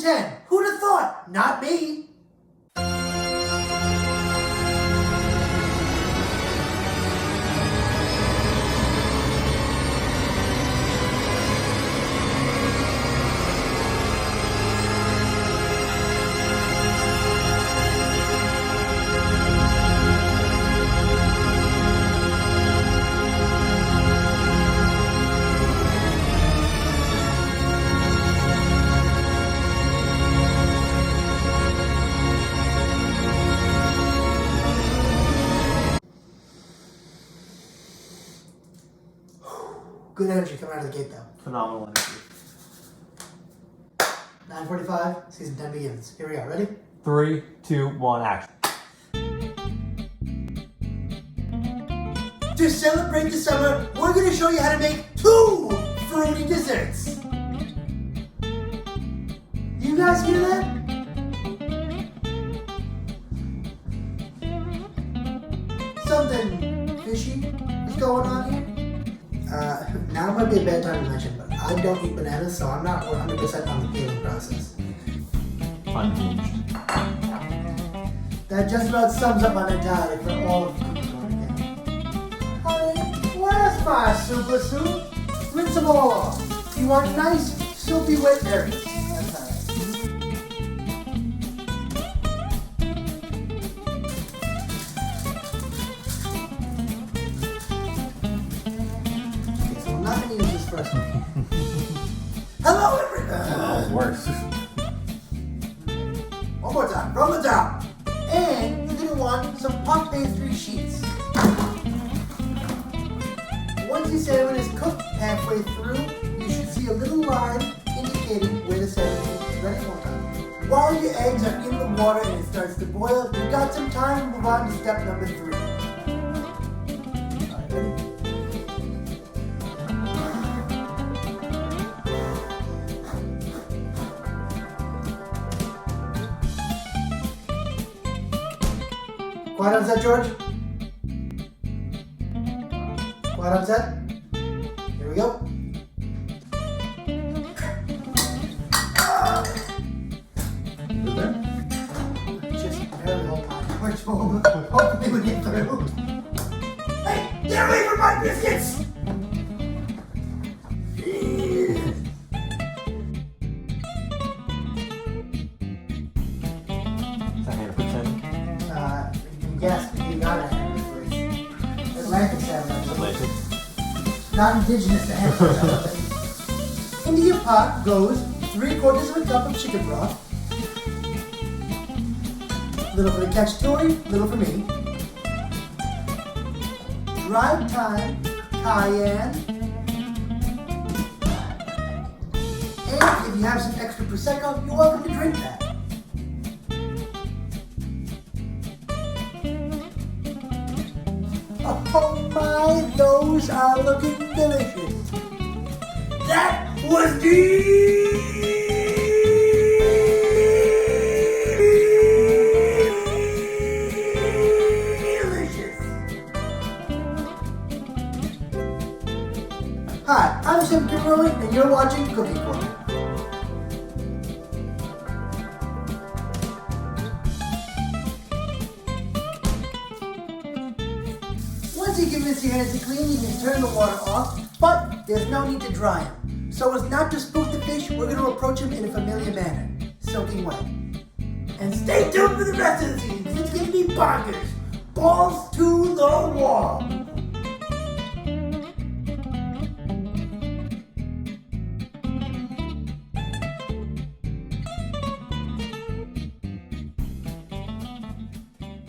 10. Who'd have thought? Not me. Good energy coming out of the gate, though. Phenomenal energy. 9:45, season 10 begins. Here we are. Ready? 3, 2, 1, action. To celebrate the summer, we're going to show you how to make 2 fruity desserts. You guys hear that? Something fishy is going on here. Now might be a bad time to mention, but I don't eat bananas, so I'm not 100% on the peeling process. Unhinged. That just about sums up my mentality for all of cooking. Honey, where's my super soup? Rinse them all off. You want nice, soupy, wet areas. That's all right. Okay, so I'm not going to use this first one. Hello, everyone! That was worse. One more time, from the top. And you're going to want some puff pastry sheets. Once your salmon is cooked halfway through, you should see a little line indicating where the salmon is. Ready? One time. While your eggs are in the water and it starts to boil, you've got some time to move on to step number 3. Alright, ready? Quiet on set, George. Quiet on set. Here we go. Is there? Just barely hold on. Hopefully we get through. Hey, get away from my biscuits! Is that 100%? Yes, you got it. Atlantic salmon. Atlantic. Not indigenous to Hampshire. Into your pot goes 3/4 of a cup of chicken broth. Little for the cacciatore, little for me. Dried thyme, cayenne. And if you have some extra Prosecco, you're welcome to drink that. Oh my, those are looking delicious. That was delicious. Hi, I'm Giuseppe CrimiVaroli, and you're watching Cooking Corner. Once you give this your hands to clean, you can turn the water off, but there's no need to dry them. So as not to spook the fish, we're going to approach them in a familiar manner, soaking wet. And stay tuned for the rest of the season, because it's going to be bonkers. Balls to the wall.